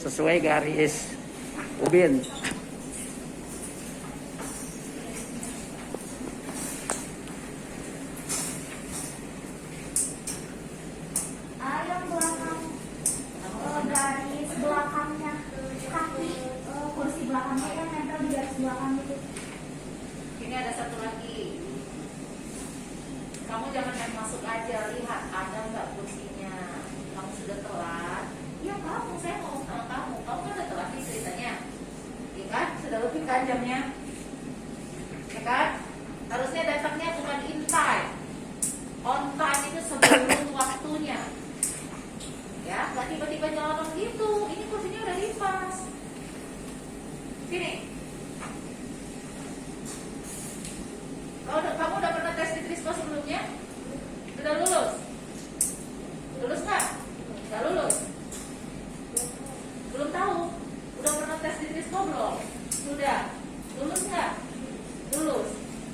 sesuai garis ubin. Yang belakang garis belakangnya kaki kursi belakangnya kan nempel di garis belakang itu. Ini ada satu lagi. Kamu jangan main masuk aja, lihat ada nggak kursinya. Kamu sudah telat. Ya kamu, saya mau sama kamu. Kamu kan udah telat nih ceritanya. Ya kan? Sudah lebih kan jamnya. Ya kan? Harusnya datangnya bukan in time. On time itu sebelum waktunya. Ya, nggak tiba-tiba nyelonong gitu. Ini kursinya udah lipas. Sini. Kamu udah pernah tes di Trisco sebelumnya? Sudah lulus? Lulus nggak? Nggak lulus? Belum tahu? Udah pernah tes di Trisco belum? Sudah. Lulus nggak? Lulus.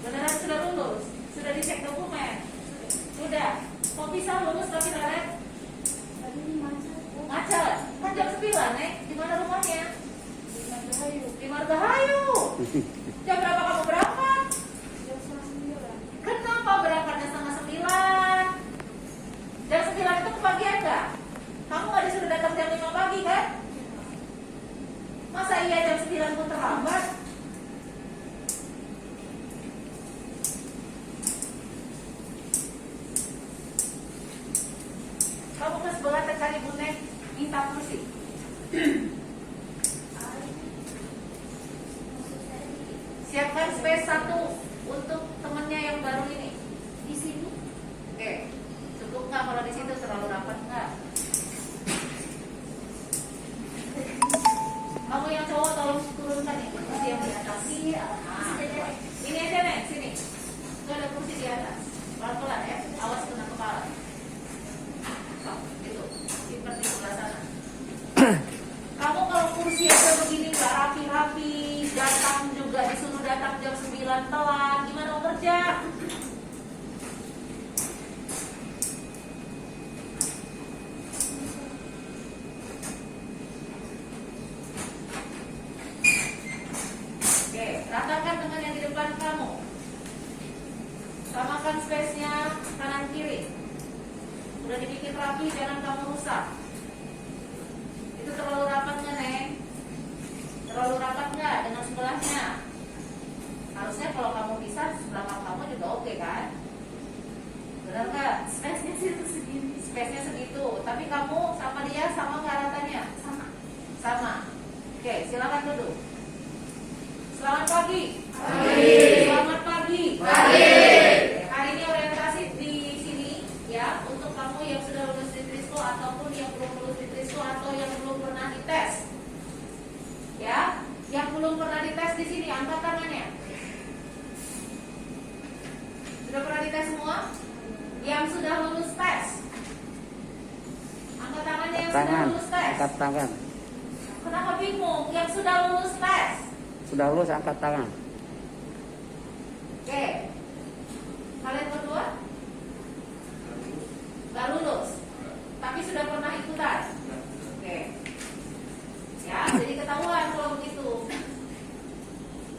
Beneran sudah lulus? Sudah dicek dokumen? Sudah. Kok bisa lulus tapi Raret? Tadi ini macet. Macet. Kan jam 9, Nek. Di mana rumahnya? Di Margahayu. Di Margahayu. Jam berapa kamu berangkat? Jam 9. Kenapa berangkatnya setengah 9? Jam 9 itu kepagian nggak? Kamu nggak disuruh datang jam 5 pagi kan? Masa iya jam 9 pun terlambat? Kamu ke sebelah cari bonek, minta kursi. Siapkan space 1 untuk temennya yang baru ini. Di sini. Oke, cukup nggak kalau di situ terlalu rapat nggak? Kamu yang cowok tolong turunkan nih kursi yang di atas. Nah, ini aja nih, sini. Itu ada kursi di atas. Pelan-pelan ya, awas kena kepala. Oh, gitu. Simpan di sebelah sana. Kamu kalau kursi aja begini nggak rapi-rapi, datang juga disuruh datang jam 9 telat, gimana mau kerja? Oke, ratakan dengan yang di depan kamu. Samakan space-nya kanan kiri. Udah dibikin rapi, jangan kamu rusak. Itu terlalu rapat nggak, Neng? Terlalu rapat nggak dengan sebelahnya? Harusnya kalau kamu bisa sebelah kamu juga oke kan? Benar nggak? Space-nya situ segini. Space-nya segitu. Tapi kamu sama dia sama nggak ratanya? Sama. Sama. Oke, silakan duduk. Selamat pagi. Pagi. Selamat pagi. Pagi. Hari ini orientasi di sini ya untuk kamu yang sudah lulus di Trisco ataupun yang belum lulus di Trisco atau yang belum pernah dites. Ya, yang belum pernah dites di sini angkat tangannya. Sudah pernah dites semua? Yang sudah lulus tes. Angkat tangannya yang sudah Tangan, lulus tes. angkat tangan. Kenapa bingung? Yang sudah lulus tes. Sudah lulus angkat tangan. Oke. Kalian berdua? Gak lulus. Tapi sudah pernah ikutan. Oke. Ya, jadi ketahuan kalau begitu.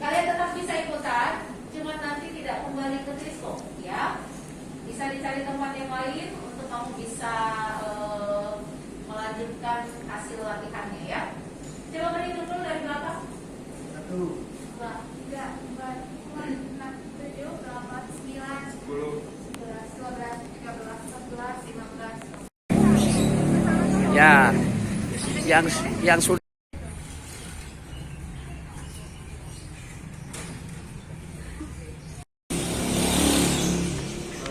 Kalian tetap bisa ikutan, cuma nanti tidak kembali ke Trisco, ya. Bisa dicari tempat yang lain untuk kamu bisa melanjutkan hasil latihannya, ya. Coba berhitung dulu dari belakang. 1, 2, 3, 4, 5, 6, 7, 8, 9, 10. 11, 12, 13, 14, 15. Ya, yang sudah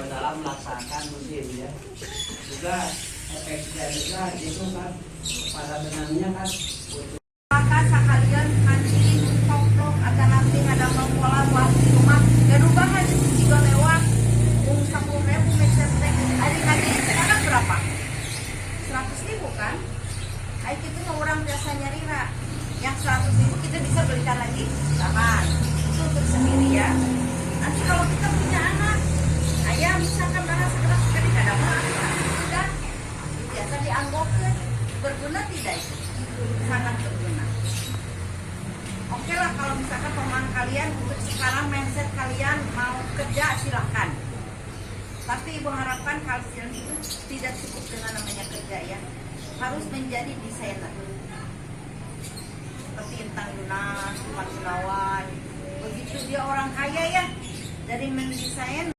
dalam melaksanakan musim ya. Juga efeknya juga itu kan pada benangnya kan Maka sekalian mancing, koplok, ada nanti ada mau pola buat di rumah. Dan rubahan juga lewat 10.000 meter teh. Hari-hari sekarang berapa? 100.000 kan? Ayo kita mau orang biasa nyari rak. Yang 100.000 kita bisa belikan lagi taman. Itu untuk sendiri ya. Nanti kalau kita punya anak, ayah misalkan bahasa keras sekali kadang sudah biasa dianggapkan berguna tidak itu? Sangat berguna. Oke lah kalau misalkan pemahaman kalian untuk sekarang mindset kalian mau kerja silahkan. Tapi ibu harapkan kalian itu tidak cukup dengan namanya kerja ya. Harus menjadi desainer. Seperti Intan Yunas, Iman Gunawan. Begitu dia orang kaya ya, dari mendesain.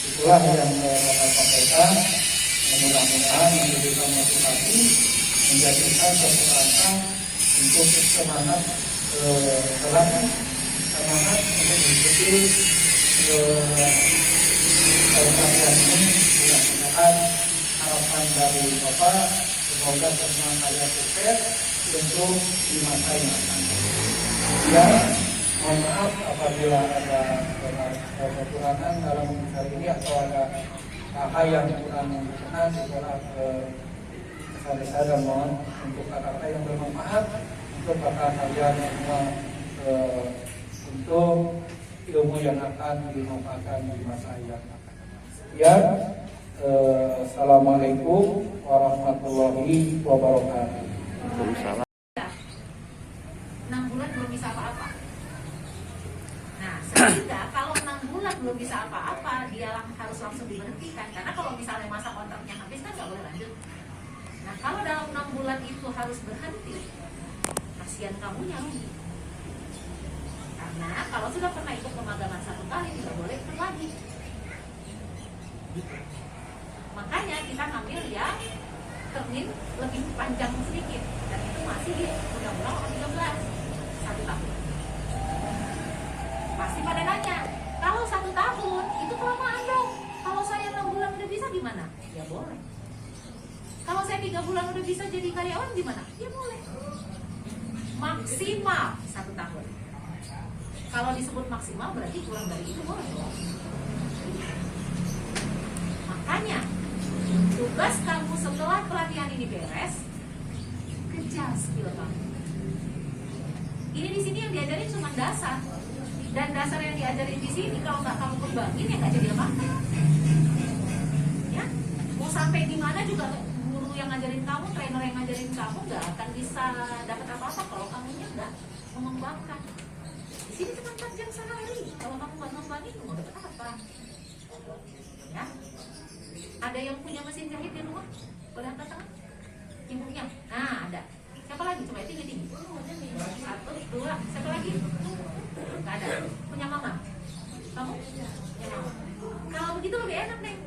Itulah yang Bapak sampaikan. Mudah-mudahan memberikan motivasi, menjadikan satu langkah untuk semangat semangat untuk mengikuti kajian ini. Mudah-mudahan harapan dari Bapak semoga semua kalian sukses untuk di masa yang akan datang. Ya, mohon maaf apabila ada kekurangan dalam hal ini atau ada hal yang kurang berkenan setelah saya mohon untuk kata-kata yang bermanfaat untuk kakak kalian semua untuk ilmu yang akan dimanfaatkan di masa yang akan datang. Ya, assalamualaikum warahmatullahi wabarakatuh. 6 bulan belum bisa apa-apa. Nah, sehingga kalau 6 bulan belum bisa apa-apa, dia harus langsung diberhentikan. Karena kalau misalnya masa kontraknya habis kan nggak boleh lanjut. Nah, kalau dalam 6 bulan itu harus berhenti, kasihan kamunya rugi. Karena kalau sudah pernah ikut pemagangan 1 kali, tidak boleh ikut lagi. Makanya kita ngambil yang termin lebih panjang sedikit, dan itu masih di Undang-Undang 13 1 tahun. Pasti pada nanya, kalau 1 tahun itu kelamaan dong. Kalau saya 6 bulan udah bisa gimana? Ya boleh. Kalau saya 3 bulan udah bisa jadi karyawan gimana? Ya boleh. Maksimal 1 tahun. Kalau disebut maksimal berarti kurang dari itu boleh dong. Makanya tugas kamu setelah pelatihan ini beres, kejar skill kamu. Ini di sini yang diajarin cuma dasar, dan dasar yang diajarin di sini kalau nggak kamu kembangin ya nggak jadi apa-apa. Ya, mau sampai di mana juga guru yang ngajarin kamu, trainer yang ngajarin kamu nggak akan bisa dapat apa-apa kalau kamunya nggak mengembangkan. Di sini cuma 4 jam sehari, kalau kamu nggak ngembangin mau dapat apa? Ya. Ada yang punya mesin jahit di rumah? Boleh angkat tangan? Ibunya? Nah, ada. Siapa lagi? Coba tinggi-tinggi. 1, 2, siapa lagi? Nggak ada. Punya mama? Kamu? Punya mama. Kalau begitu lebih enak, Neng.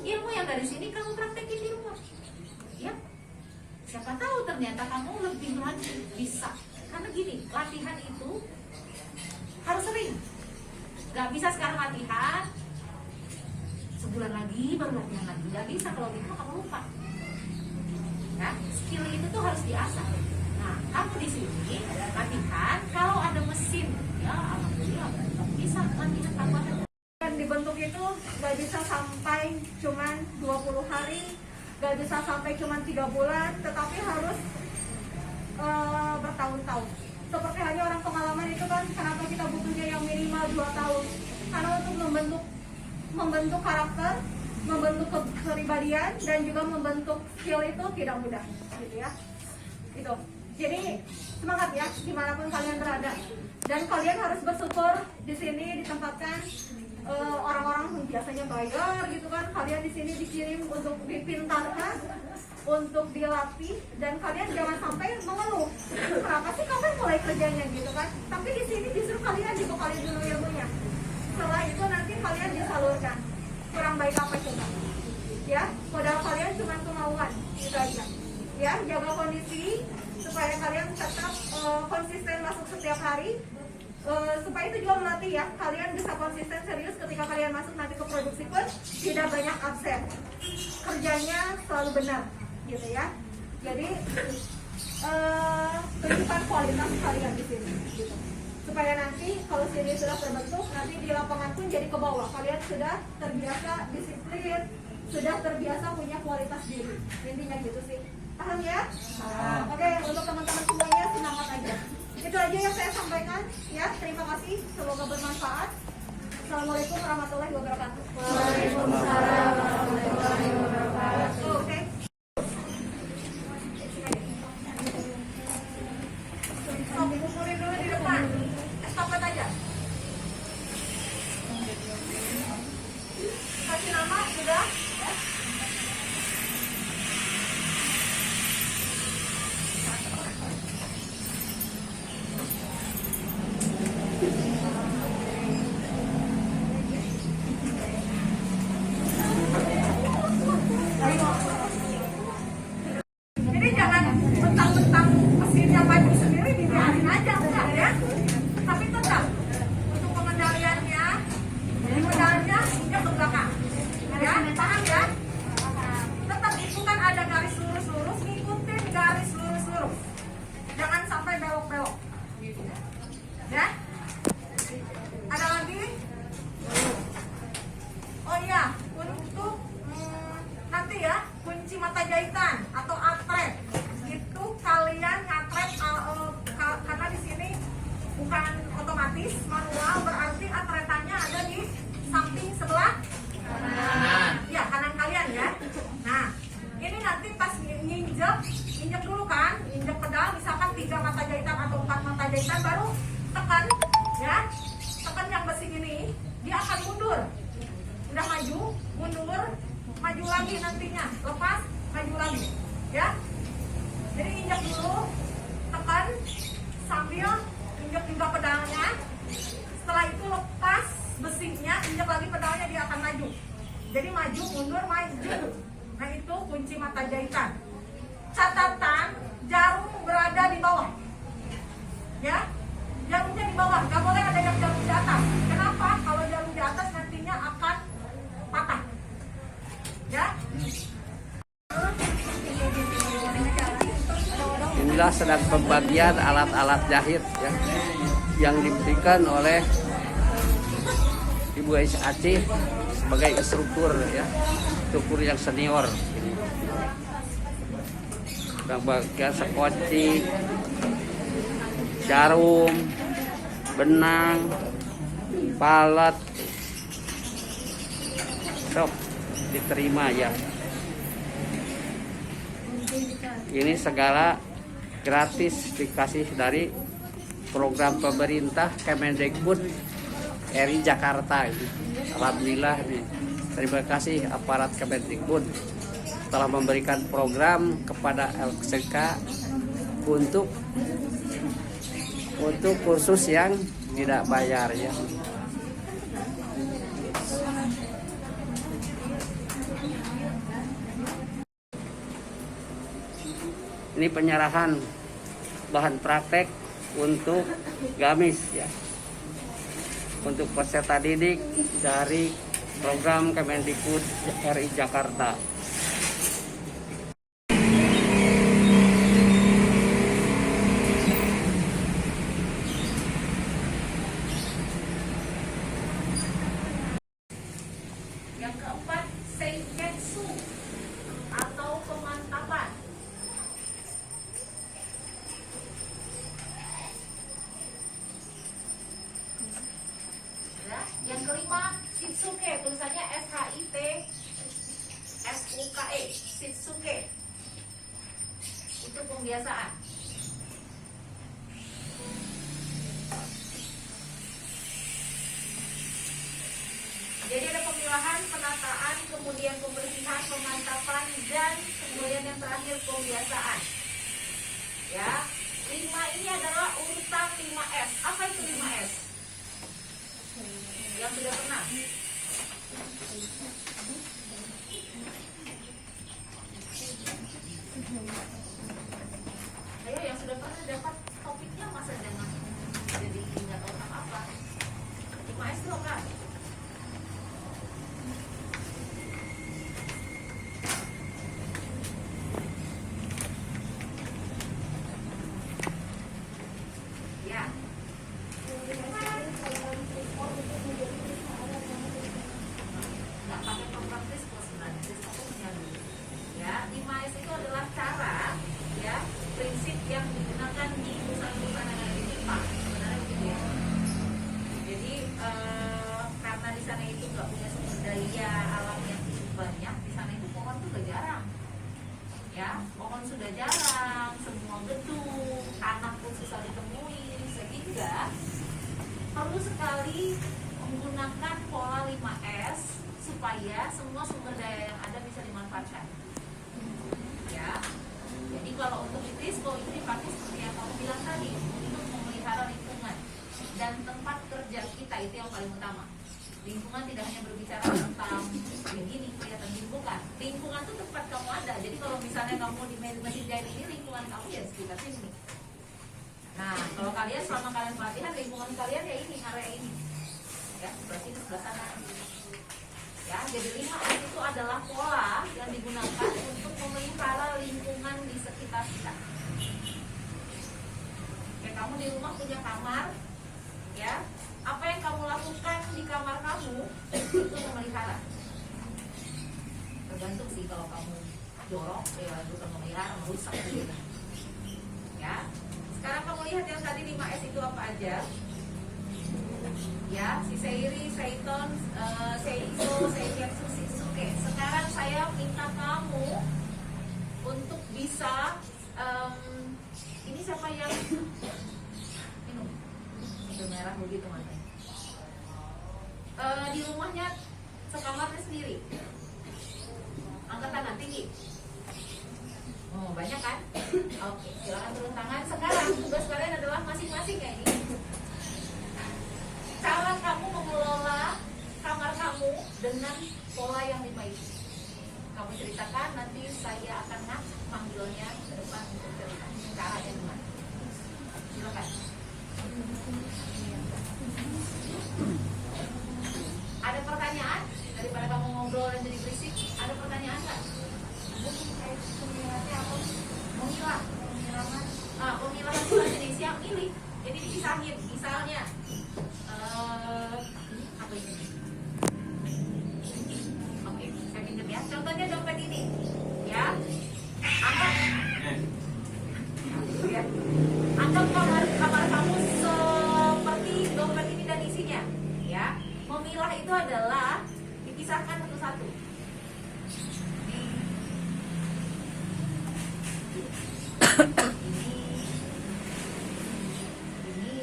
Ilmu yang dari sini kamu praktekin di rumah. Ya. Siapa tahu ternyata kamu lebih rajin, bisa. Karena gini, latihan itu harus sering. Nggak bisa sekarang latihan, sebulan lagi baru latihan lagi, nggak bisa. Kalau gitu kamu lupa. Ya, skill itu tuh harus diasah. Nah, kamu di sini latihan. Kalau ada mesin, ya alhamdulillah kamu bisa latihan tambahan. Dan dibentuk itu nggak bisa sampai cuman 20 hari, nggak bisa sampai cuman 3 bulan, tetapi harus bertahun-tahun. Seperti hanya orang pengalaman itu kan, kenapa kita butuhnya yang minimal 2 tahun? Karena untuk membentuk karakter, membentuk kepribadian, dan juga membentuk skill itu tidak mudah, gitu ya. Gitu. Jadi semangat ya, dimanapun kalian berada. Dan kalian harus bersyukur di sini ditempatkan orang-orang yang biasanya bayar, gitu kan. Kalian di sini dikirim untuk dipintarkan, untuk dilatih, dan kalian jangan sampai mengeluh. Kenapa sih kapan mulai kerjanya, gitu kan? Tapi di sini justru kalian dibekali dulu ilmunya. Setelah itu nanti kalian disalurkan. Kurang baik apa coba? Ya, modal kalian cuma kemauan, itu aja. Ya, jaga kondisi supaya kalian tetap konsisten masuk setiap hari. Supaya itu juga melatih ya, kalian bisa konsisten serius ketika kalian masuk nanti ke produksi pun tidak banyak absen. Kerjanya selalu benar, gitu ya. Jadi tunjukkan kualitas kalian di sini, gitu. Supaya nanti kalau sini sudah terbentuk, nanti di lapangan pun jadi ke bawah. Kalian sudah terbiasa disiplin, sudah terbiasa punya kualitas diri. Intinya gitu sih. Paham ya? Oke, untuk teman-teman semuanya semangat aja. Itu aja yang saya sampaikan ya. Terima kasih, semoga bermanfaat. Assalamualaikum warahmatullahi wabarakatuh. Waalaikumsalam warahmatullahi wabarakatuh. kunci mata jahitan. Catatan, jarum berada di bawah. Ya, jarumnya di bawah, nggak boleh ada yang jarum di atas. Kenapa? Kalau jarum di atas nantinya akan patah. Ya. Inilah sedang pembagian alat-alat jahit ya, yang diberikan oleh Ibu Ais Aceh sebagai instruktur ya, instruktur yang senior. Sedang bagian sekoci, jarum, benang, palet, sok diterima ya. Ini segala gratis dikasih dari program pemerintah Kemendikbud RI Jakarta ini. Alhamdulillah nih. Terima kasih aparat Kemendikbud telah memberikan program kepada LCK untuk kursus yang tidak bayar ya. Ini penyerahan bahan praktek untuk gamis ya, untuk peserta didik dari program Kemendikbud RI Jakarta. Yang keempat, seiketsu atau pemantapan. Ya. Yang kelima, shitsuke, tulisannya SHITSUKE, shitsuke. Itu pembiasaan. Jadi ada pemilahan, penataan, kemudian pembersihan, pemantapan, dan kemudian yang terakhir pembiasaan. Ya, 5 ini adalah urutan 5S. Apa itu 5S? Yang sudah pernah? Ayo yang sudah pernah dapat topiknya, masa jangan jadi nggak tahu apa-apa. 5S itu apa? Ya. Nggak pakai program Risco sebenarnya, Risco punya dulu. Ya, 5S itu adalah cara, ya, prinsip yang digunakan di perusahaan-perusahaan yang ada di Jepang. Sebenarnya begitu ya. Jadi karena di sana itu nggak punya sumber daya alam yang cukup banyak, di sana itu pohon tuh udah jarang. Ya, pohon sudah jarang, semua gedung, tanah pun susah ditemui, sehingga perlu sekali menggunakan pola 5S supaya semua sumber daya yang ada bisa dimanfaatkan. Ya, jadi kalau untuk Risco itu dipakai seperti yang kamu bilang tadi, untuk memelihara lingkungan dan tempat kerja kita, itu yang paling utama. Lingkungan tidak hanya berbicara tentang begini kelihatan bukan. Lingkungan itu tempat kamu ada. Jadi kalau misalnya kamu di mesin jahit ini, lingkungan kamu ya sekitar sini. Nah, kalau kalian selama kalian pelatihan, lingkungan kalian ya ini, area ini. Ya, berarti di sebelah sana. Ya, jadi 5S itu adalah pola yang digunakan untuk memelihara lingkungan di sekitar kita. Kayak kamu di rumah punya kamar, ya, apa yang kamu lakukan di kamar kamu itu memelihara. Tergantung sih, kalau kamu jorok ya bukan memelihara, merusak gitu. Ya, sekarang kamu lihat yang tadi 5S itu apa aja. Ya, si Seiri, Seiton, Seiso, Seiketsu, Shitsuke. Sekarang saya minta kamu untuk bisa ini siapa yang minum? Itu merah begitu matanya. Di rumahnya sekamarnya sendiri. Angkat tangan tinggi. Oh, banyak kan? Oke, silakan turun tangan. Sekarang tugas kalian adalah masing-masing kayak ini. Cara kamu mengelola kamar kamu dengan pola yang 5 itu. Kamu cerita. ceritakan, nanti saya akan manggilnya ke depan untuk cerita caranya gimana. Silakan. Ada pertanyaan? Daripada kamu ngobrol dan jadi berisik, ada pertanyaan nggak? Pemilahannya apa? Memilah. Pemilahan itu bahasa Indonesia milih. Jadi dipisahin. Misalnya, apa ini? Oke, saya pinjam ya. Contohnya dompet ini, ya. Anggap, ya. Anggap kamar kamu seperti dompet ini dan isinya, ya. Memilah itu adalah dipisahkan satu-satu. Ini,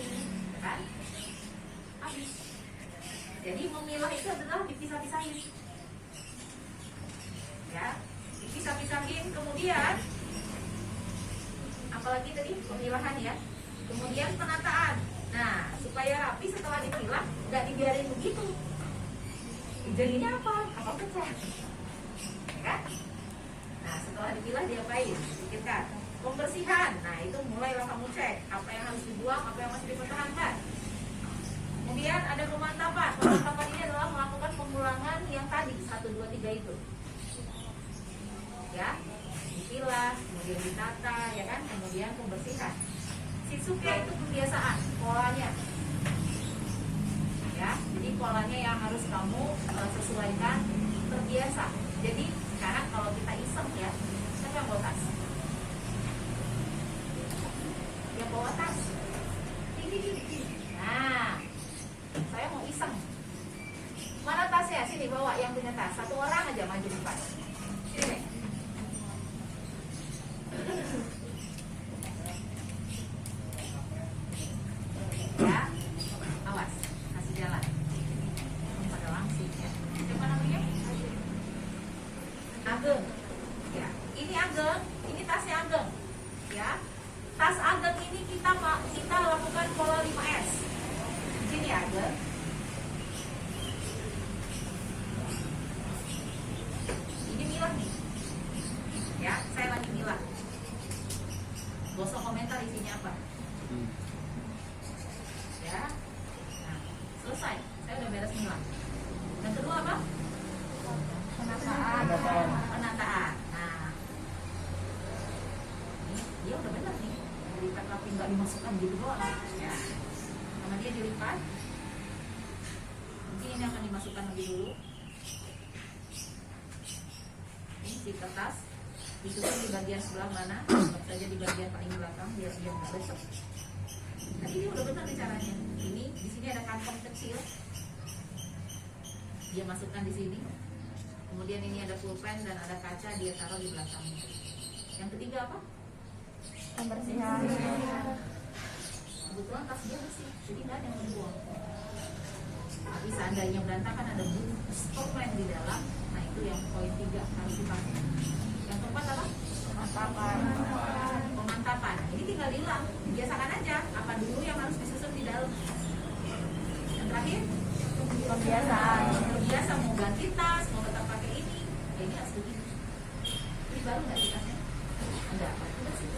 kan? Habis. Jadi memilah itu adalah dipisah-pisahin. Ya, dipisah-pisahin. Kemudian, apalagi tadi pemilahan ya. Kemudian penataan. Nah, supaya rapi setelah dipilah, nggak dibiarin begitu. Jadinya apa? Apa pecah? Kan? Nah, setelah dipilah diapain? Pikirkan. Pembersihan. Nah, itu mulailah kamu cek apa yang harus dibuang, apa yang masih dipertahankan. Kemudian ada pemantapan. Pemantapan ini adalah melakukan pengulangan yang tadi 1, 2, 3 itu. Ya, dipilah, kemudian ditata, ya kan? Kemudian pembersihan. Shitsuke itu kebiasaan, polanya. Ya, jadi polanya yang harus kamu sesuaikan, terbiasa. Jadi sekarang kalau kita iseng ya, siapa yang bawa tas? Yang bawa tas. Nah, saya mau iseng. Mana tasnya? Sini bawa yang punya tas. Satu orang aja maju depan. Sini. Ya, awas, kasih jalan. Pada langsung ya. Siapa namanya? Ageng. Ya, ini Ageng, ini tasnya Ageng. Ya, tas Ageng ini kita lakukan pola 5S. Sini Ageng. Ini milah nih. Ya, saya lagi milah. Gosok komentar isinya apa? Ya, nah, selesai. Saya udah beres milah. Dan kedua apa? Penataan. Nah, ini dia udah benar nih. Dilipat rapi, nggak dimasukkan gitu doang. Ya, sama dia dilipat. Mungkin ini akan dimasukkan lebih dulu. Ini si kertas disusun di bagian sebelah mana? Tetap saja di bagian paling belakang biar dia nggak besar. Tadi dia udah benar nih caranya. Ini di sini ada kantong kecil. Dia masukkan di sini. Kemudian ini ada pulpen dan ada kaca, dia taruh di belakangnya. Yang ketiga apa? Pembersihan. Kebetulan tas dia bersih, jadi nggak ada yang dibuang. Tapi seandainya berantakan ada pulpen di dalam, nah itu yang poin 3 harus dipakai. Yang keempat apa? Pemantapan. Ini tinggal hilang, biasakan aja apa dulu yang harus disusun di dalam. Yang terakhir? Kebiasaan. Terbiasa mau ganti tas, mau tetap pakai ini, ya ini harus begini. Ini baru nggak sih tasnya? Ada apa? Udah sih.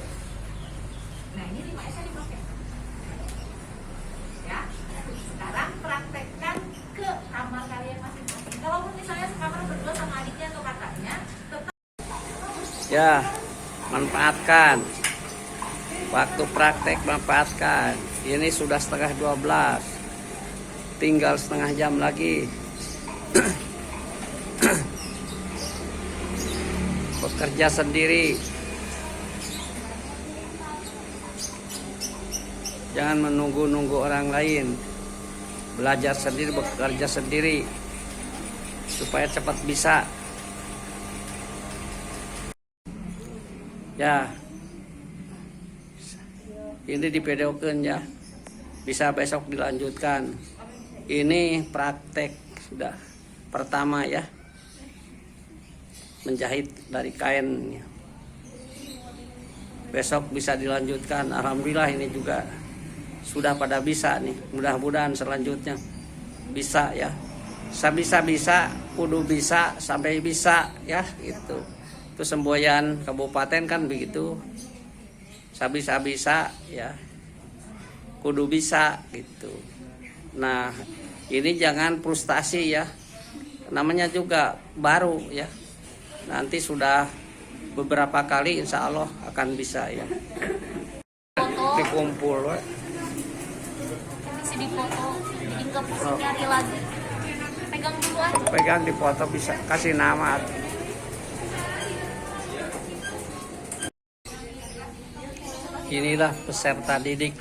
Nah ini 5S nya dipakai. Ya, sekarang praktekkan ke kamar kalian masing-masing. Kalaupun misalnya sekamar berdua sama adiknya atau kakaknya, tetap. Ya, manfaatkan waktu praktek, manfaatkan. Ini sudah setengah 12, tinggal setengah jam lagi. Bekerja sendiri, jangan menunggu-nunggu orang lain. Belajar sendiri, bekerja sendiri supaya cepat bisa. Ya, ini divideokan ya, bisa besok dilanjutkan. Ini praktek sudah pertama ya, menjahit dari kain. Besok bisa dilanjutkan. Alhamdulillah ini juga sudah pada bisa nih. Mudah-mudahan selanjutnya bisa ya. Bisa kudu bisa sampai bisa ya gitu. Itu semboyan kabupaten kan begitu. Sabisa-bisa ya. Kudu bisa gitu. Nah, ini jangan frustasi ya. Namanya juga baru ya. Nanti sudah beberapa kali insya Allah akan bisa ya. Foto, Dikumpul. bisa dipoto, jadi nggak pusing nyari lagi. Pegang dulu aja. Pegang di foto bisa kasih nama. Inilah peserta didik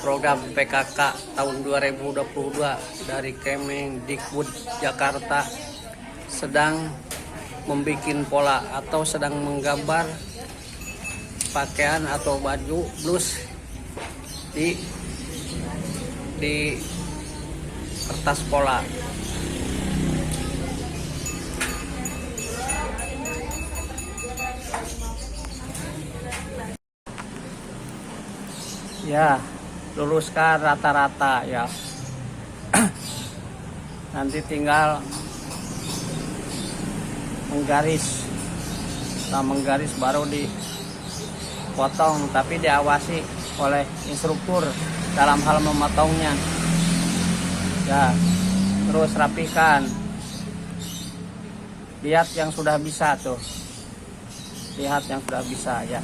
program PKK tahun 2022 dari Kemendikbud Jakarta sedang membuat pola atau sedang menggambar pakaian atau baju blus di kertas pola. Ya, luluskan rata-rata ya. Nanti tinggal menggaris. Nah, menggaris baru dipotong, tapi diawasi oleh instruktur dalam hal memotongnya. Ya, terus rapikan. Lihat yang sudah bisa tuh. Lihat yang sudah bisa ya.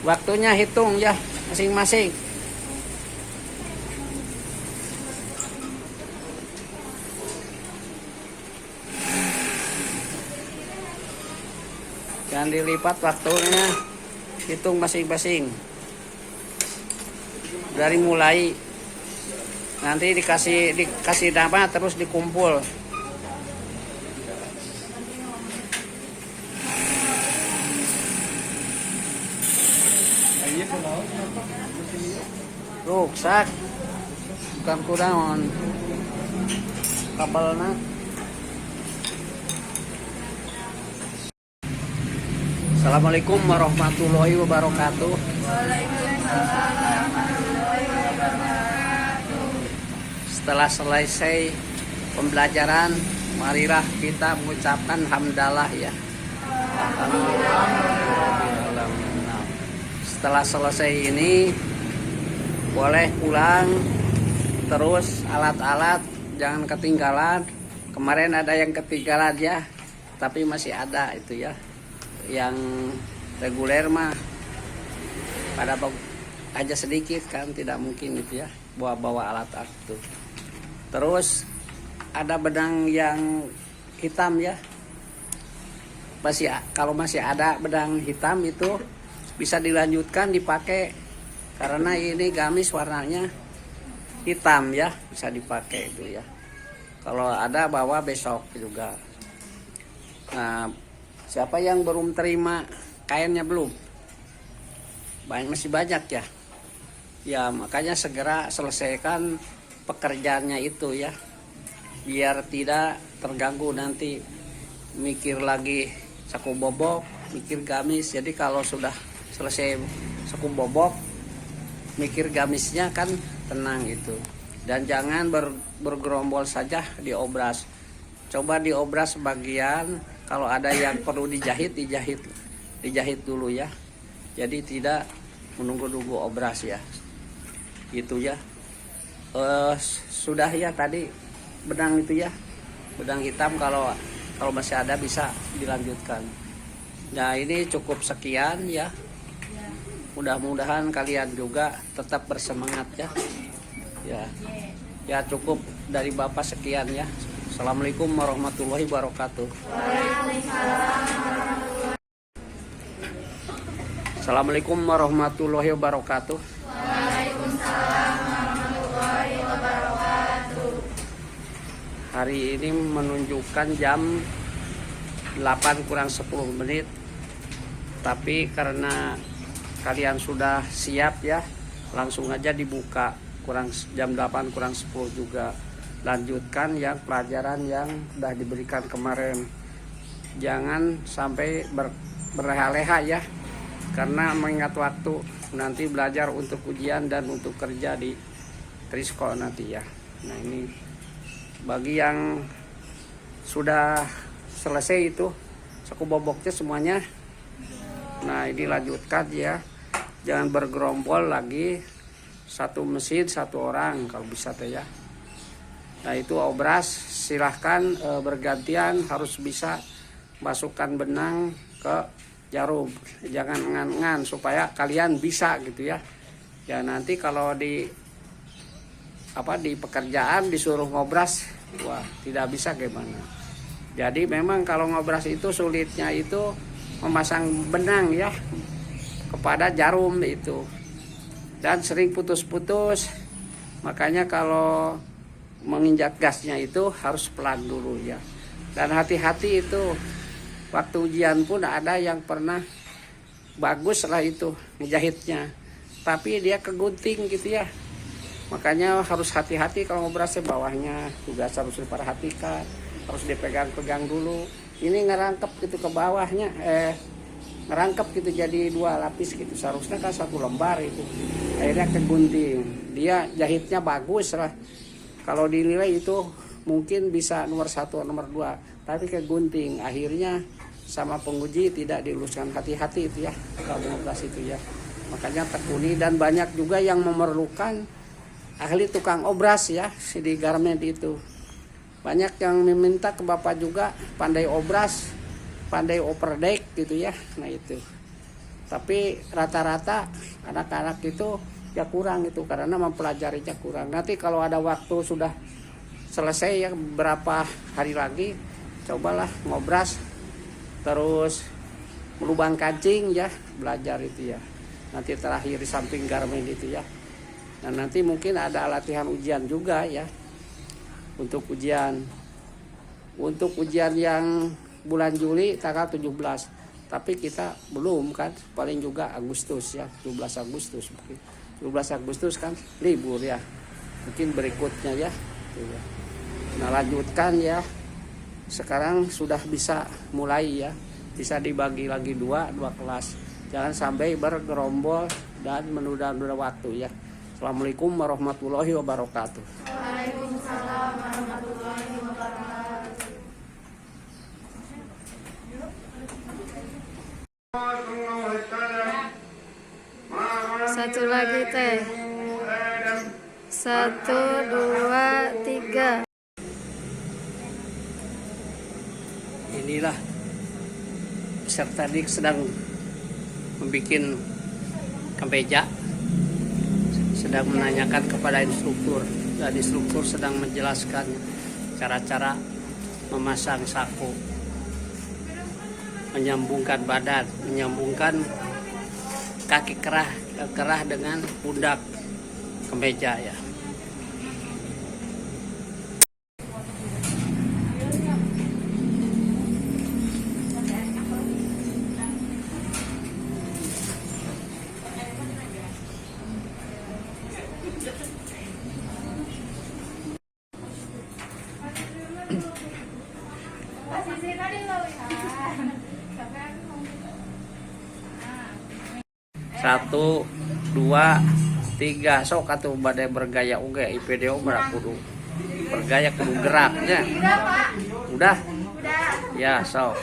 Waktunya hitung ya masing-masing. Jangan dilipat waktunya, hitung masing-masing. Dari mulai nanti dikasih nama terus dikumpul. Ruksak bukan kudaon kapalna. Assalamualaikum warahmatullahi wabarakatuh. Setelah selesai pembelajaran, marilah kita mengucapkan hamdalah ya. Setelah selesai ini boleh pulang, terus alat-alat jangan ketinggalan. Kemarin ada yang ketinggalan ya, tapi masih ada itu ya. Yang reguler mah pada aja sedikit kan, tidak mungkin itu ya bawa alat-alat itu. Terus ada benang yang hitam ya, kalau masih ada benang hitam itu bisa dilanjutkan dipakai, karena ini gamis warnanya hitam ya, bisa dipakai itu ya. Kalau ada bawa besok juga. Nah, siapa yang belum terima kainnya belum? Masih banyak ya. Ya makanya segera selesaikan pekerjaannya itu ya, biar tidak terganggu nanti mikir lagi saku bobok, mikir gamis. Jadi kalau sudah selesai saku bobok, mikir gamisnya kan tenang itu. Dan jangan bergerombol saja diobras. Coba diobras sebagian, kalau ada yang perlu dijahit, dijahit dulu ya. Jadi tidak menunggu-nunggu obras ya. Gitu ya. Sudah ya tadi benang itu ya. Benang hitam kalau masih ada bisa dilanjutkan. Nah, ini cukup sekian ya. Mudah-mudahan kalian juga tetap bersemangat ya. Ya cukup dari Bapak sekian ya. Assalamualaikum warahmatullahi wabarakatuh. Assalamualaikum warahmatullahi wabarakatuh. Hari ini menunjukkan jam 8 kurang 10 menit. Tapi karena kalian sudah siap ya, langsung aja dibuka. Jam 8 kurang 10 juga. Lanjutkan yang pelajaran yang sudah diberikan kemarin. Jangan sampai berleha-leha ya, karena mengingat waktu nanti belajar untuk ujian dan untuk kerja di Trisko nanti ya. Nah, ini bagi yang sudah selesai itu saku boboknya semuanya. Nah, ini lanjutkan ya, jangan bergerombol lagi, satu mesin satu orang kalau bisa teh ya. Nah, itu obras silahkan bergantian, harus bisa masukkan benang ke jarum, jangan ngan-ngan supaya kalian bisa gitu ya. Ya nanti kalau di pekerjaan disuruh ngobras, wah tidak bisa gimana. Jadi memang kalau ngobras itu sulitnya itu memasang benang ya kepada jarum itu, dan sering putus-putus. Makanya kalau menginjak gasnya itu harus pelan dulu ya. Dan hati-hati itu, waktu ujian pun ada yang pernah bagus lah itu ngejahitnya, tapi dia kegunting gitu ya. Makanya harus hati-hati kalau ngobrasnya, bawahnya juga harus diperhatikan, harus dipegang-pegang dulu. Ini ngerangkep gitu ke bawahnya, ngerangkep gitu jadi 2 lapis gitu, seharusnya kan 1 lembar itu. Akhirnya kegunting, dia jahitnya bagus lah. Kalau dinilai itu mungkin bisa nomor 1 nomor 2, tapi kegunting, akhirnya sama penguji tidak diluluskan. Hati-hati itu ya kalau ngobras itu ya. Makanya tekuni, dan banyak juga yang memerlukan ahli tukang obras ya di garment itu. Banyak yang meminta ke Bapak juga pandai obras, pandai overdeck gitu ya. Nah itu. Tapi rata-rata anak-anak itu ya kurang itu, karena mempelajarinya kurang. Nanti kalau ada waktu sudah selesai ya berapa hari lagi, cobalah ngobras terus melubang kancing ya, belajar itu ya. Nanti terakhir di samping garmen itu ya. Nah nanti mungkin ada latihan ujian juga ya, untuk ujian yang bulan Juli tanggal 17. Tapi kita belum kan, paling juga Agustus ya, 17 Agustus mungkin. 12 Agustus kan libur ya, mungkin berikutnya ya. Nah lanjutkan ya, sekarang sudah bisa mulai ya, bisa dibagi lagi dua kelas, jangan sampai bergerombol dan menunda-nunda waktu ya. Assalamualaikum warahmatullahi wabarakatuh. Waalaikumsalam warahmatullahi wabarakatuh. Satu lagi teh. 1, 2, 3. Inilah peserta didik sedang membuat kemeja, sedang menanyakan kepada instruktur, dan instruktur sedang menjelaskan cara-cara memasang saku, menyambungkan badan, menyambungkan kaki kerah dengan pundak kemeja ya. Satu, 2, 3, sok atuh badai bergaya uga IPDO kudu bergaya, kudu geraknya. Udah Pak? Udah? Udah. Ya, sok.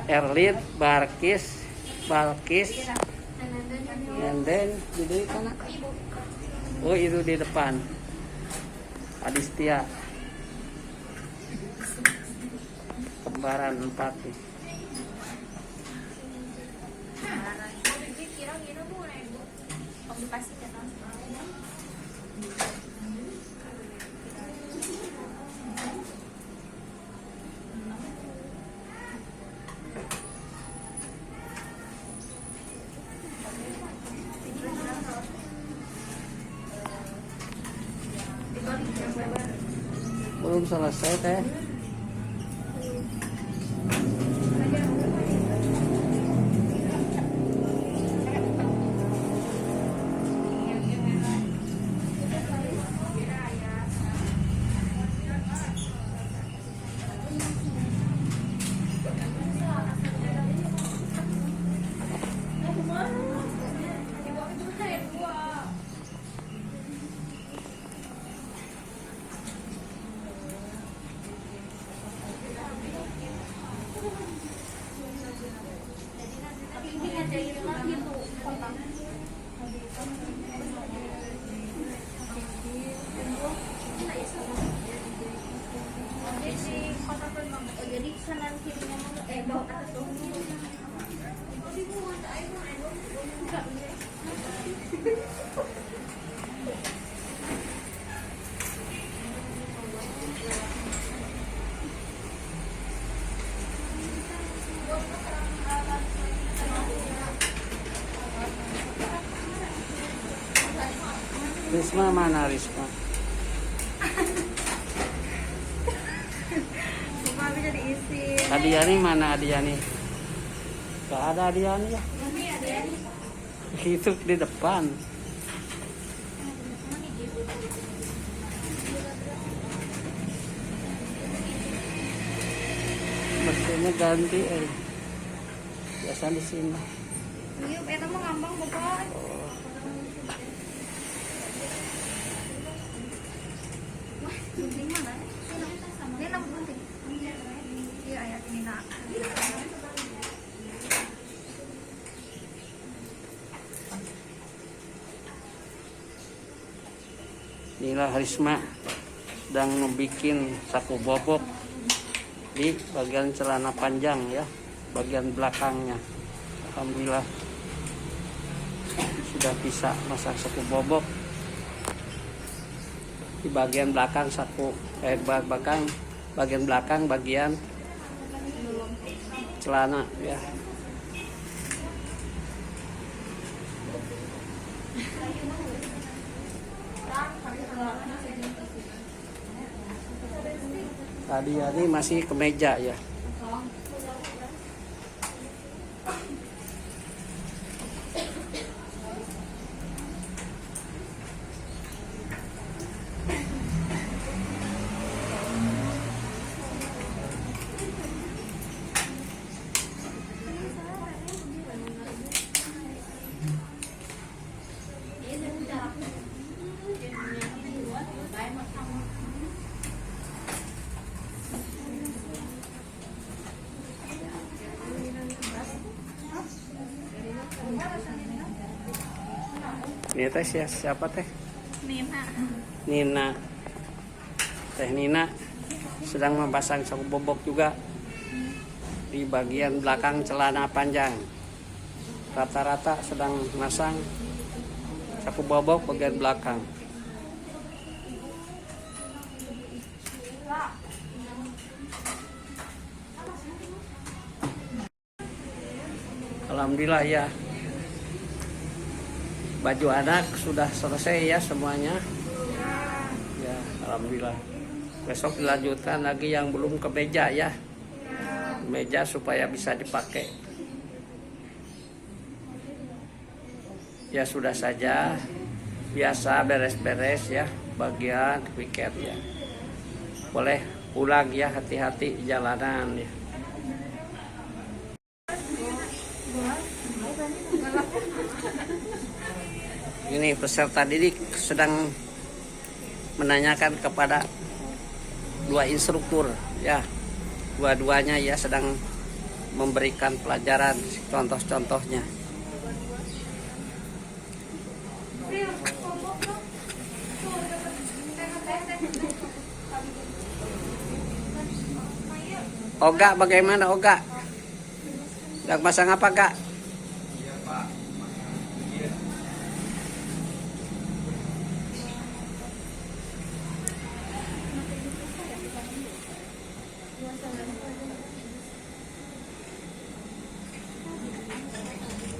Erlin, Balkis, Nenden, di sana. Oh itu di depan. Adistia. Kembaran 4 nih. Belum selesai teh. Jadi kanan kirinya bawah atas bawah. Risma mana Risma? Cuma bisa diisi. Adiani mana Adiani? Gak ada Adiani ya? Itu di depan. Mesinnya ganti biasa di sini. Iya, eta mah ngambang bapak. Gunting mana? Ini nama gunting. Iya, ayat ini nak. Inilah Risma sedang membuat saku bobok di bagian celana panjang ya, bagian belakangnya. Alhamdulillah sudah bisa masak saku bobok di bagian belakang saku bagian belakang bagian celana ya. Tadi ini masih kemeja ya. Ini teh siapa teh? Nina. Teh Nina sedang memasang saku bobok juga di bagian belakang celana panjang. Rata-rata sedang masang saku bobok bagian belakang. Alhamdulillah ya. Baju anak sudah selesai ya semuanya. Ya, alhamdulillah. Besok dilanjutkan lagi yang belum ke meja ya. Meja supaya bisa dipakai. Ya sudah saja. Biasa beres-beres ya bagian weekend ya. Boleh pulang ya, hati-hati di jalanan ya. Ini peserta didik sedang menanyakan kepada dua instruktur ya, dua-duanya ya sedang memberikan pelajaran contoh-contohnya. Oga, bagaimana Oga? Gak pasang apa Kak?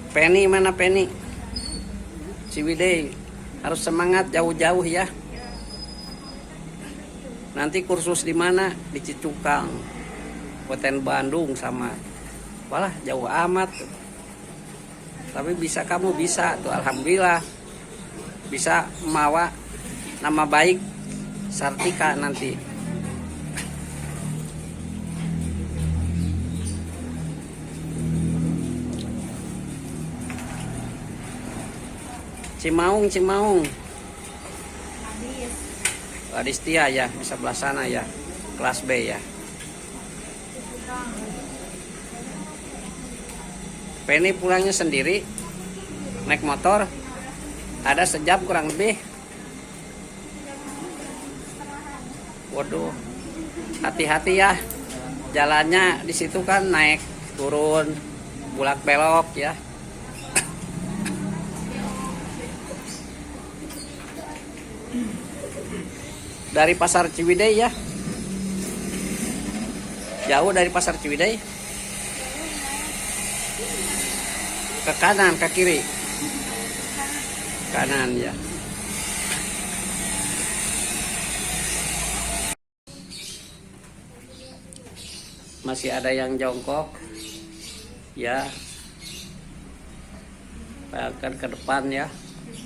Penny mana Penny? Ciwidey harus semangat jauh-jauh ya. Nanti kursus di mana? Di Cicukang, Kabupaten Bandung sama. Walah jauh amat. Tapi bisa kamu bisa tuh, alhamdulillah. Bisa mawa nama baik Sartika nanti. Cimaung. Adistia ya, bisa belah sana ya. Kelas B ya. Penny pulangnya sendiri, naik motor, ada sejam kurang lebih. Waduh, hati-hati ya, jalannya di situ kan naik turun, bulak belok ya. Dari pasar Ciwidey ya, jauh dari pasar Ciwidey. Ke kanan, ke kiri? Kanan ya. Masih ada yang jongkok ya, akan ke depan ya,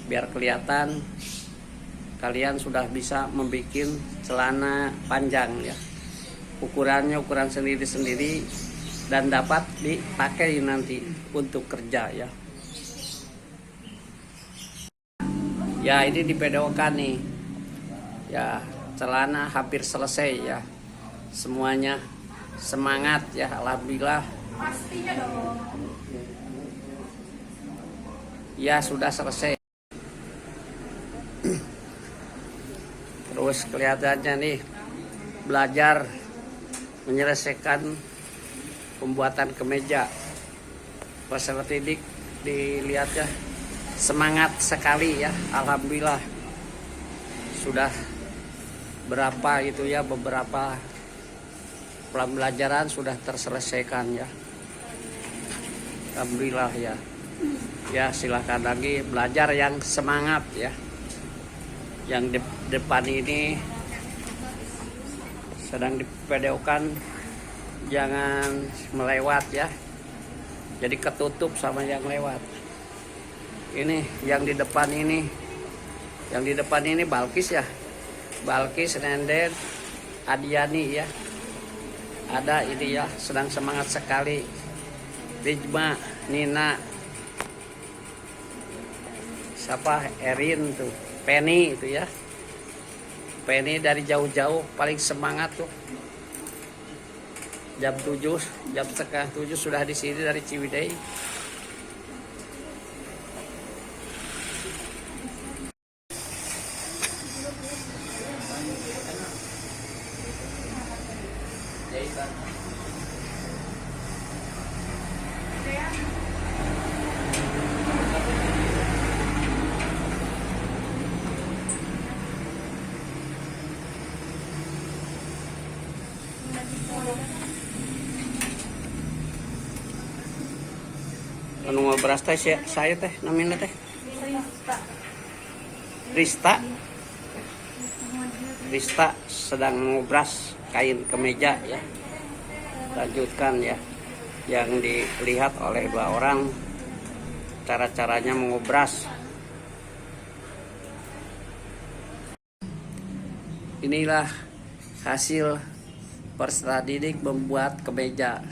biar kelihatan kalian sudah bisa membuat celana panjang ya. Ukurannya ukuran sendiri-sendiri dan dapat dipakai nanti untuk kerja ya. Ya ini dipedokan nih. Ya celana hampir selesai ya. Semuanya semangat ya, alhamdulillah. Pastinya dong. Ya sudah selesai. Terus kelihatannya nih belajar menyelesaikan pembuatan kemeja. Peserta didik dilihat ya, semangat sekali ya, alhamdulillah. Sudah berapa itu ya, beberapa pembelajaran sudah terselesaikan ya, alhamdulillah ya. Ya silakan lagi belajar yang semangat ya. Yang depan ini sedang dipedokan, jangan melewat ya, jadi ketutup sama yang lewat. Ini yang di depan ini, Balkis ya, Balkis, Nenden, Adiani ya, ada ini ya, sedang semangat sekali. Rijma, Nina, siapa, Erin tuh, Penny itu ya. Penny dari jauh-jauh paling semangat tuh. Jam 7, jam setengah 7 sudah di sini dari Ciwidey. Anu ngobras teh saya teh namanya teh Rista sedang ngobras kain kemeja ya. Lanjutkan ya, yang dilihat oleh dua orang cara-caranya mengobras. Inilah hasil peserta didik membuat kemeja.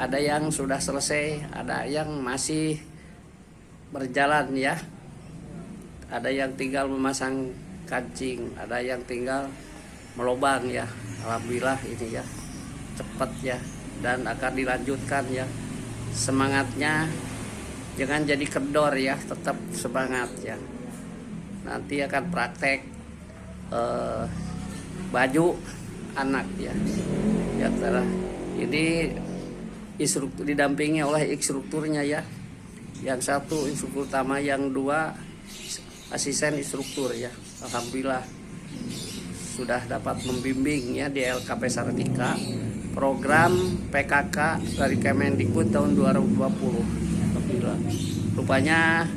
Ada yang sudah selesai, ada yang masih berjalan ya. Ada yang tinggal memasang kancing, ada yang tinggal melobang ya. Alhamdulillah ini ya, cepat ya. dan akan dilanjutkan ya. Semangatnya jangan jadi kendor ya, tetap semangat ya. Nanti akan praktek baju anak ya. Ya ini instruktur didampingi oleh instrukturnya ya. Yang satu instruktur utama, yang dua asisten instruktur ya. Alhamdulillah sudah dapat membimbing ya di LKP Sartika program PKK dari Kemendikbud tahun 2020. Alhamdulillah. Rupanya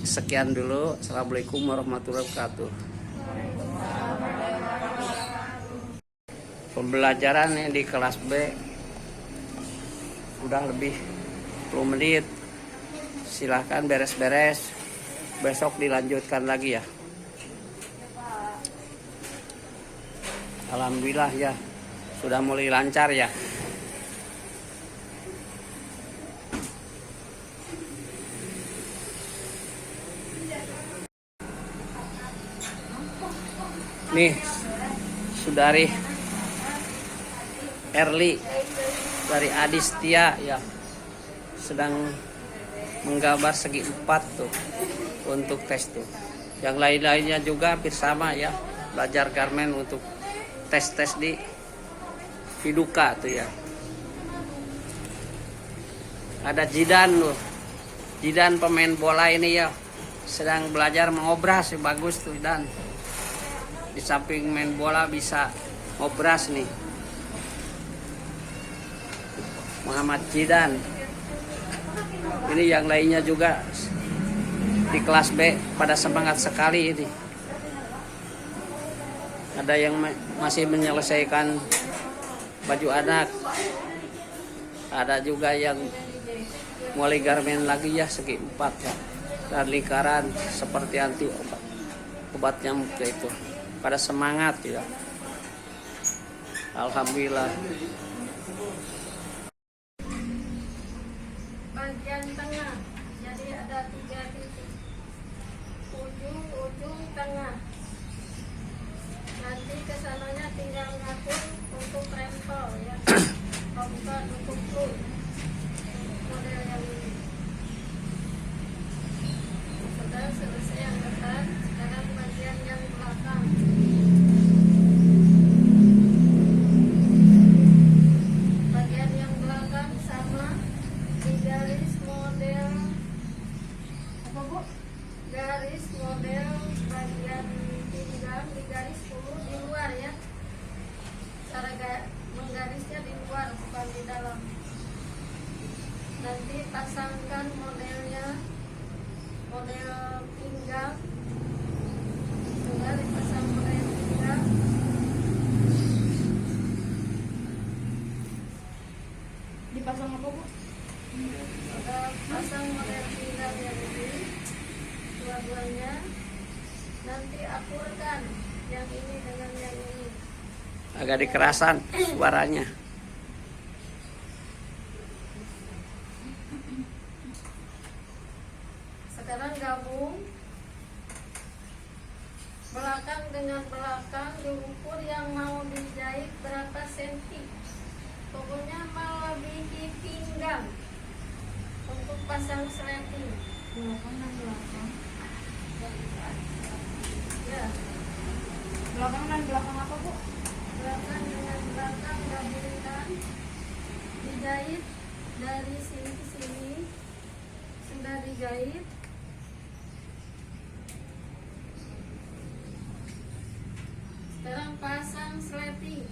sekian dulu. Assalamualaikum warahmatullahi wabarakatuh. Pembelajaran yang di kelas B udah lebih 10 menit. Silahkan beres-beres. Besok dilanjutkan lagi ya. Alhamdulillah ya, sudah mulai lancar ya. Nih, saudari Erli dari Adistia ya, sedang menggambar segi 4 tuh untuk tes tuh. Yang lain-lainnya juga hampir sama ya, belajar garmen untuk tes-tes di Hiduka tuh ya. Ada Jidan loh, Jidan pemain bola ini ya, sedang belajar mengobras, bagus tuh. Dan di samping main bola bisa ngobras nih, Muhammad Jidan. Ini yang lainnya juga di kelas B pada semangat sekali ini. Ada yang masih menyelesaikan baju anak, ada juga yang mulai garmen lagi ya, segi 4 ya, dan lingkaran seperti anti obat nyamuk itu. Pada semangat ya. Alhamdulillah. Bagian tengah, jadi ada 3 titik, ujung tengah. Nanti kesananya tinggal ngatur untuk rempel ya, bukan untuk full model yang ini. Sudah selesai yang depan, sekarang bagian yang belakang. Bagian yang belakang sama, di garis model apa bu? Garis model bagian pinggang di garis dulu di luar ya. Cara menggarisnya di luar bukan di dalam. Nanti pasangkan modelnya, model pinggang. Sudah dipasang model pinggang. Dipasang apa bu? Pasang model pinggang yang ini, dua-duanya. Nanti akurkan yang ini dengan yang ini. Agak dikerasan suaranya. Sekarang gabung belakang dengan belakang, diukur yang mau dijahit berapa senti. Pokoknya melebihi pinggang untuk pasang sleting. Belakang dan belakang. Ya. Belakang dan belakang apa bu? Belakang dengan belakang gabungkan, dijahit dari sini ke sini. Sudah dijahit. Sekarang pasang sleting.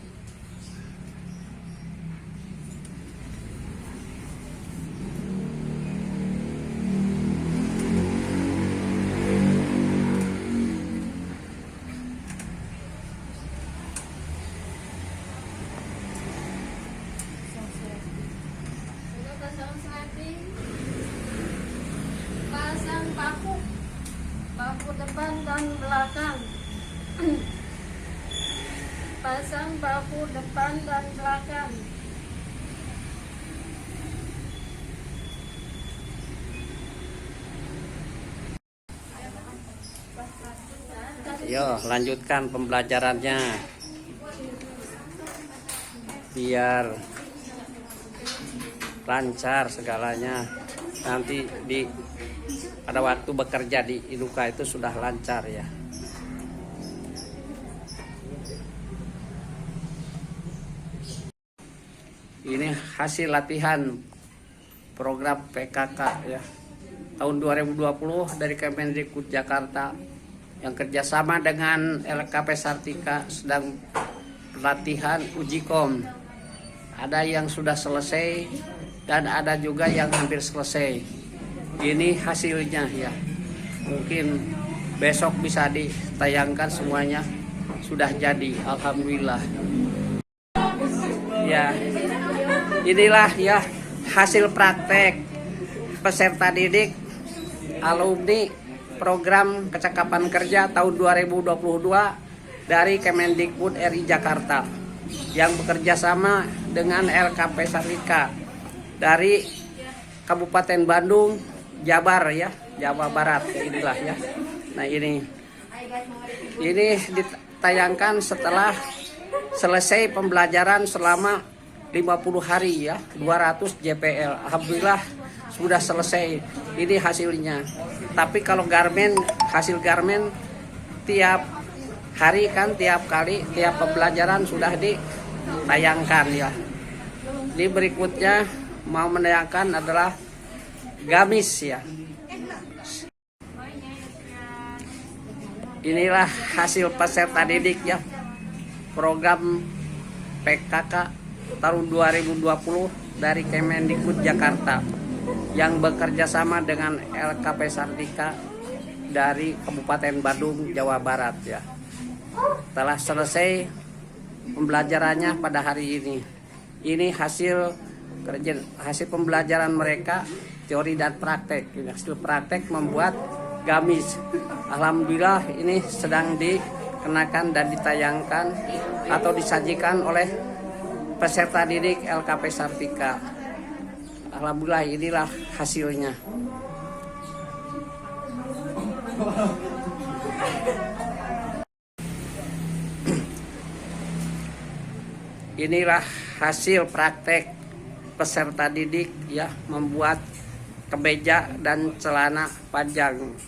Sudah pasang sleting. Pasang baku depan dan belakang. Pasang baku depan dan belakang. Yo, lanjutkan pembelajarannya biar lancar segalanya. Nanti pada waktu bekerja di Iduka itu sudah lancar ya. Ini hasil latihan program PKK ya tahun 2020 dari Kemendikbud Jakarta yang kerjasama dengan LKP Sartika sedang pelatihan uji kom. Ada yang sudah selesai dan ada juga yang hampir selesai. Ini hasilnya ya. Mungkin besok bisa ditayangkan semuanya sudah jadi. Alhamdulillah. Ya. Inilah ya hasil praktek peserta didik alumni program kecakapan kerja tahun 2022 dari Kemendikbud RI Jakarta yang bekerja sama dengan LKP Sartika dari Kabupaten Bandung, Jabar ya, Jawa Barat ya, inilah ya. Nah ini ditayangkan setelah selesai pembelajaran selama 50 hari ya, 200 JPL. Alhamdulillah sudah selesai. Ini hasilnya. Tapi kalau hasil garmen tiap hari kan, tiap kali, tiap pembelajaran sudah ditayangkan ya. Ini berikutnya mau menayangkan adalah gamis ya. Inilah hasil peserta didik ya. Program PKK tahun 2020 dari Kemendikbud Jakarta yang bekerja sama dengan LKP Sartika dari Kabupaten Bandung, Jawa Barat ya. Telah selesai pembelajarannya pada hari ini. Ini hasil pembelajaran mereka, teori dan praktek. Hasil praktek membuat gamis. Alhamdulillah ini sedang dikenakan dan ditayangkan atau disajikan oleh peserta didik LKP Sartika. Alhamdulillah inilah hasilnya. Inilah hasil praktek peserta didik ya, membuat kemeja dan celana panjang.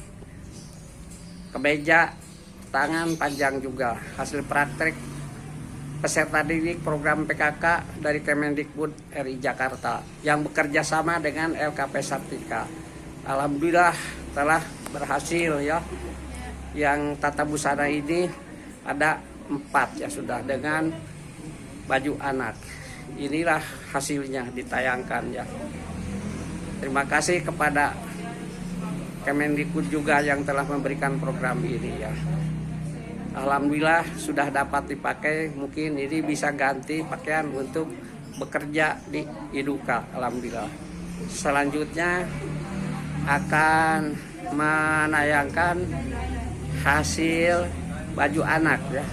Kemeja tangan panjang juga. Hasil praktek peserta didik program PKK dari Kemendikbud RI Jakarta yang bekerja sama dengan LKP Sartika. Alhamdulillah telah berhasil ya. Yang tata busana ini ada 4 ya sudah dengan baju anak. Inilah hasilnya ditayangkan ya. Terima kasih kepada Kemendikbud juga yang telah memberikan program ini ya. Alhamdulillah sudah dapat dipakai, mungkin ini bisa ganti pakaian untuk bekerja di Iduka. Alhamdulillah. Selanjutnya akan menayangkan hasil baju anak ya.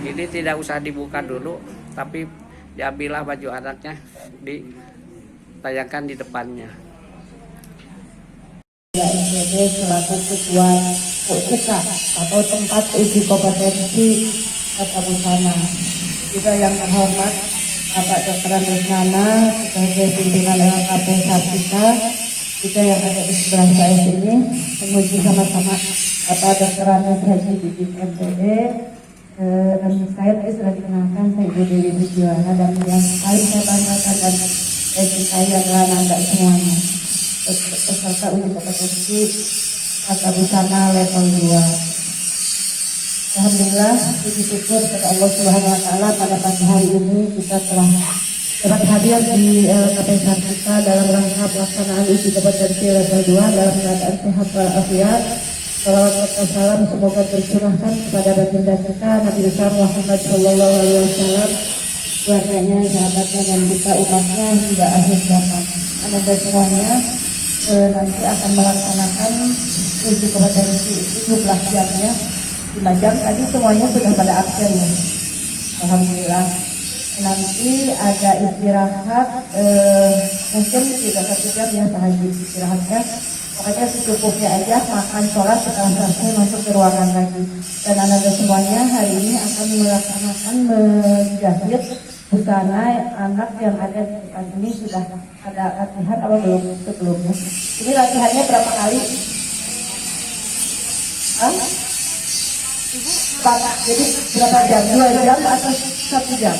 Ini tidak usah dibuka dulu, tapi diambillah baju anaknya, ditayangkan di depannya. NTB selaku ketua OUK atau tempat uji kompetensi tata busana. Juga yang terhormat Bapak Dr. Rusnana sebagai pimpinan LKP Sartika, juga yang ada di sebelah saya sini menguji sama-sama Bapak Dr. Haji Didik MTB, dan saya tadi sudah dikenalkan saya Ibu Dewi Budiwana, dan yang paling saya banggakan dan saya cintai adalah Anda semuanya peserta uji kompetensi tata busana level 2. Alhamdulillah, puji syukur kepada Allah Subhanahu wa taala pada pagi hari ini kita telah dapat hadir di LKP Sartika dalam rangka pelaksanaan uji kompetensi level 2 dalam keadaan sehat walafiat. Salawat dan salam semoga tercurahkan kepada baginda kita Nabi besar Muhammad sallallahu alaihi wasallam, keluarganya, sahabatnya, dan kita umatnya hingga akhir zaman. Anda semuanya nanti akan melaksanakan uji kompetensi itu jamnya 5 jam. Tadi semuanya sudah pada absen ya. Alhamdulillah. Nanti ada istirahat mungkin tidak 1 jam ya, sehari istirahatnya. Pokoknya secukupnya aja, makan, sholat, setelah selesai masuk ke ruangan lagi. Dan anda semuanya hari ini akan melaksanakan menjahit busana anak yang ada di depan ini sudah ada latihan apa belum sebelumnya? Ini latihannya berapa kali? Hah? Jadi berapa jam? 2 jam atau 1 jam?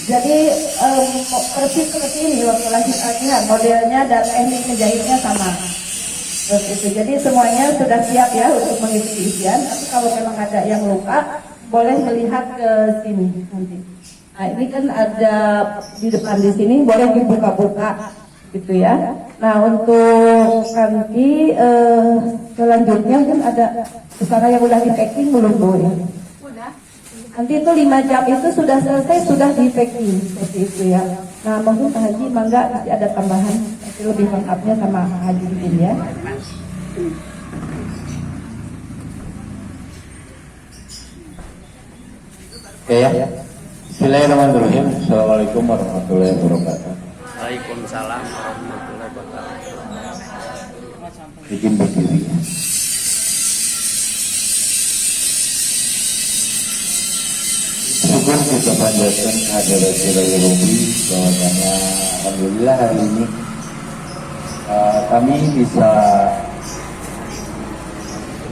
Jadi persis seperti ini waktu latihan modelnya dan teknik menjahitnya sama. Seperti itu. Jadi semuanya sudah siap ya untuk mengikuti ujian. Tapi kalau memang ada yang luka, boleh melihat ke sini nanti. Nah ini kan ada di depan di sini, boleh dibuka-buka gitu ya. Nah untuk nanti selanjutnya kan ada busana yang udah di packing belum Bu ya? Nanti itu 5 jam itu sudah selesai, sudah di packing seperti itu ya. Nah mungkin Pak Haji mangga masih ada tambahan, nanti lebih lengkapnya sama Haji Udin ya. Oke ya. Bismillahirrahmanirrahim. Assalamualaikum warahmatullahi wabarakatuh. Waalaikumsalam warahmatullahi wabarakatuh. Bikin berdiri. Syukur kita panjatkan kehadirat Ilahi Rabbi bahwasanya alhamdulillah hari ini kami bisa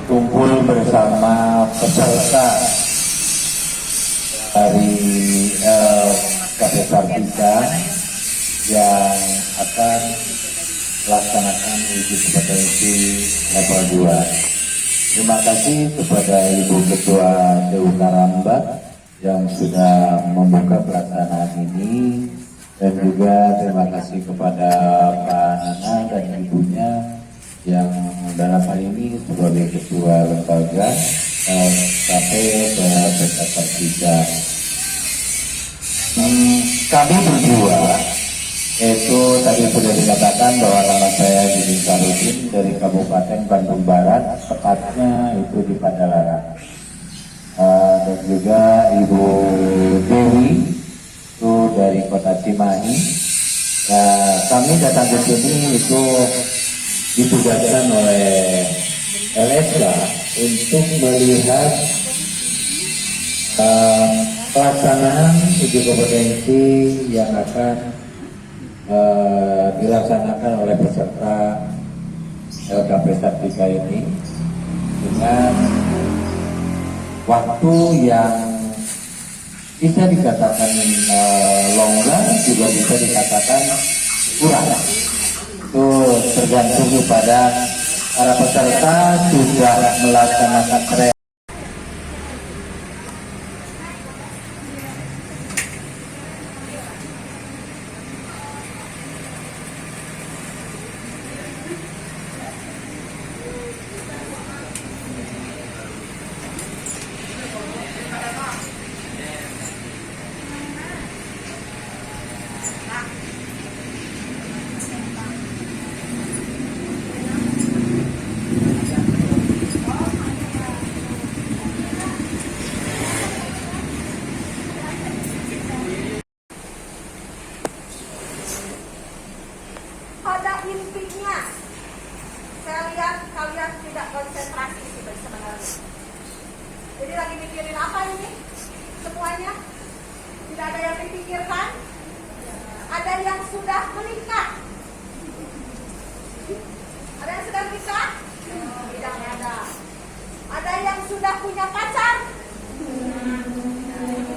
kumpul bersama peserta dari KP Sartika yang akan melaksanakan uji kompetensi level 2. Terima kasih kepada Ibu Ketua DU Karambat yang sudah membuka pelaksanaan ini, dan juga terima kasih kepada Pak Nana dan ibunya yang dalam hal ini sebagai ketua lembaga KP Sartika. Kami berdua, itu tadi sudah dikatakan bahwa nama saya Didi Sarudin dari Kabupaten Bandung Barat, tepatnya itu di Padalarang. Dan juga Ibu Dewi itu dari Kota Cimahi. Kami datang ke sini itu ditugaskan oleh LSK untuk melihat pelaksanaan uji kompetensi yang akan dilaksanakan oleh peserta LKP Sartika ini dengan waktu yang bisa dikatakan longgar, juga bisa dikatakan kurang. Itu tergantung kepada para peserta sudah melaksanakan Pada intinya, saya lihat kalian tidak konsentrasi sebenarnya. Jadi lagi mikirin apa ini? Semuanya? Tidak ada yang dipikirkan? Ada yang sudah menikah? Ada yang sudah menikah? Tidak ada. Ada yang sudah punya pacar?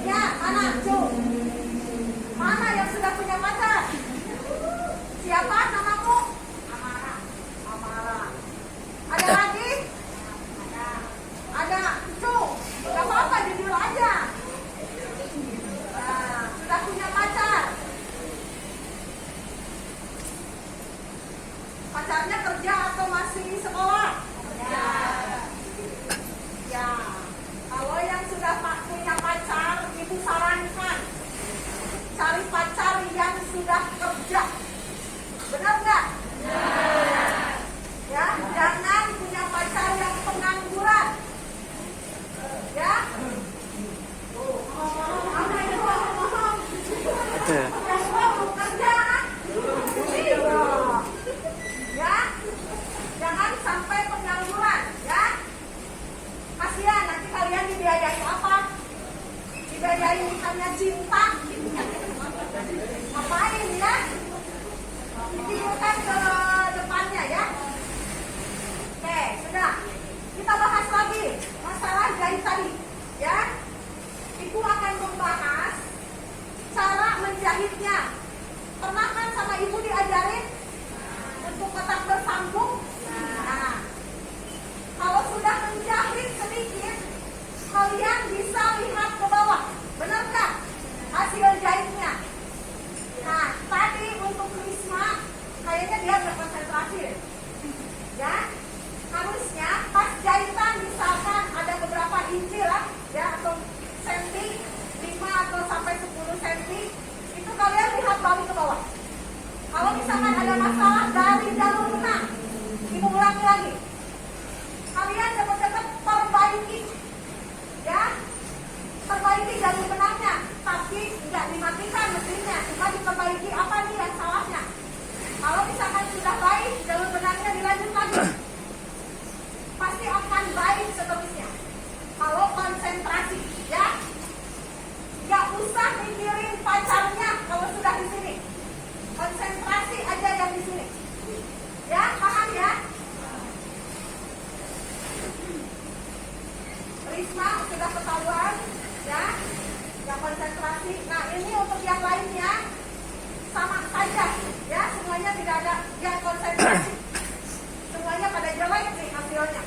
Ya, mana? Cuk. Mana yang sudah punya pacar? Siapa namamu? Amara. Amara. Ada lagi? Ada. Ada. Cuk. Gak apa-apa, jujur aja. Nah, sudah punya pacar. Pacarnya kerja atau masih sekolah? Ya. Ya. Kalau yang sudah punya pacar, ibu sarankan cari pacar yang sudah kerja. Benar nggak? Ya, jangan punya pacar yang pengangguran. Ya. Mana itu ngomong? Yang mau kerja? Iya. Ya. Jangan sampai pengangguran, ya. Kasihan nanti kalian dibiayai apa? digayain hanya cinta. Ngapain ya? Ditimbulkan ke depannya ya. Oke, sudah. Kita bahas lagi masalah jahit tadi, ya. Ibu akan membahas cara menjahitnya. Pernah kan sama ibu diajarin untuk tetap bersambung? Nah, kalau sudah menjahit sedikit, kalian bisa lihat ke bawah. Benar nggak hasil jahitnya? Nah, tadi untuk Risma, kayaknya dia berkonsentrasi. Ya, harusnya pas jahitan misalkan ada beberapa inci lah, ya, atau senti, 5 atau sampai 10 senti, itu kalian lihat balik ke bawah. Kalau misalkan ada masalah dari jalur benang, ibu ulangi lagi. Kalian cepat-cepat perbaiki, ya, perbaiki jalur benangnya, tapi nggak dimatikan mesinnya, cuma diperbaiki apa nih yang salahnya. Kalau misalkan sudah baik, jalur benangnya dilanjut lagi, pasti akan baik seterusnya. Kalau konsentrasi, ya, nggak usah mikirin pacarnya kalau sudah di sini. Konsentrasi aja yang di sini. Ya, paham ya? Risma sudah ketahuan, ya, yang konsentrasi. Nah, ini untuk yang lainnya sama saja, ya, semuanya tidak ada yang konsentrasi. Semuanya pada jelek nih hasilnya.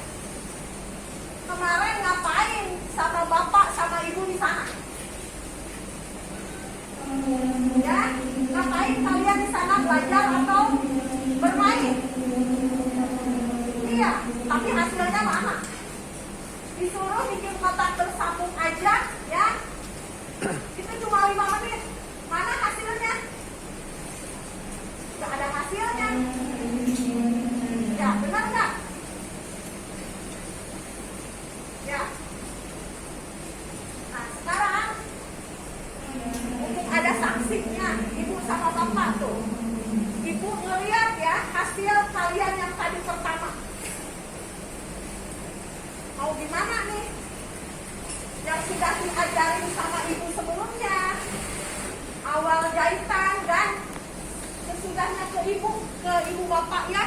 Kemarin ngapain sama bapak sama ibu di sana? Ya, ngapain kalian di sana, belajar atau bermain? Iya, tapi hasilnya mana? Disuruh bikin kotak bersambung aja, ya, itu cuma 5 menit. Mana hasilnya? Gak ada hasilnya. Ya, benar nggak? Ya. Nah, sekarang ada saksinya, ibu sama bapak tuh. Ibu ngeliat ya hasil kalian yang tadi pertama. Mau gimana nih? Yang sudah diajarin sama ibu sebelumnya, awal jahitan dan sesudahnya ke ibu bapak ya,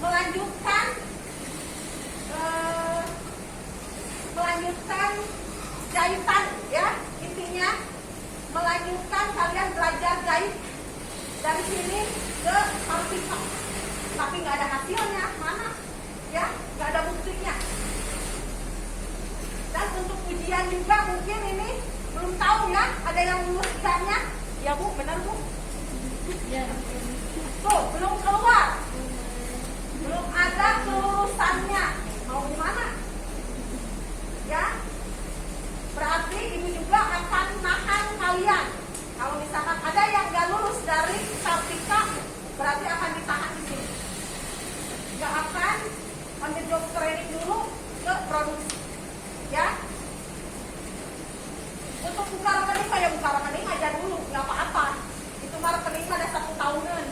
melanjutkan jahitan ya, intinya melanjutkan kalian belajar jahit dari sini ke Sartika, tapi nggak ada hasilnya, mana ya, nggak ada buktinya. Dan untuk ujian juga mungkin ini belum tahu ya, ada yang lulus ujiannya ya Bu, benar Bu? Ya. Tuh, belum keluar, belum ada kelulusannya, mau gimana? Ya, berarti ibu juga akan nahan kalian. Kalau misalkan ada yang nggak lulus dari Sartika, berarti akan ditahan di sini. Nggak akan ambil job training dulu ke produksi, ya. Untuk buka rekening, kayak buka rekening aja dulu, nggak apa-apa. Itu mah rekening ada 1 tahunan.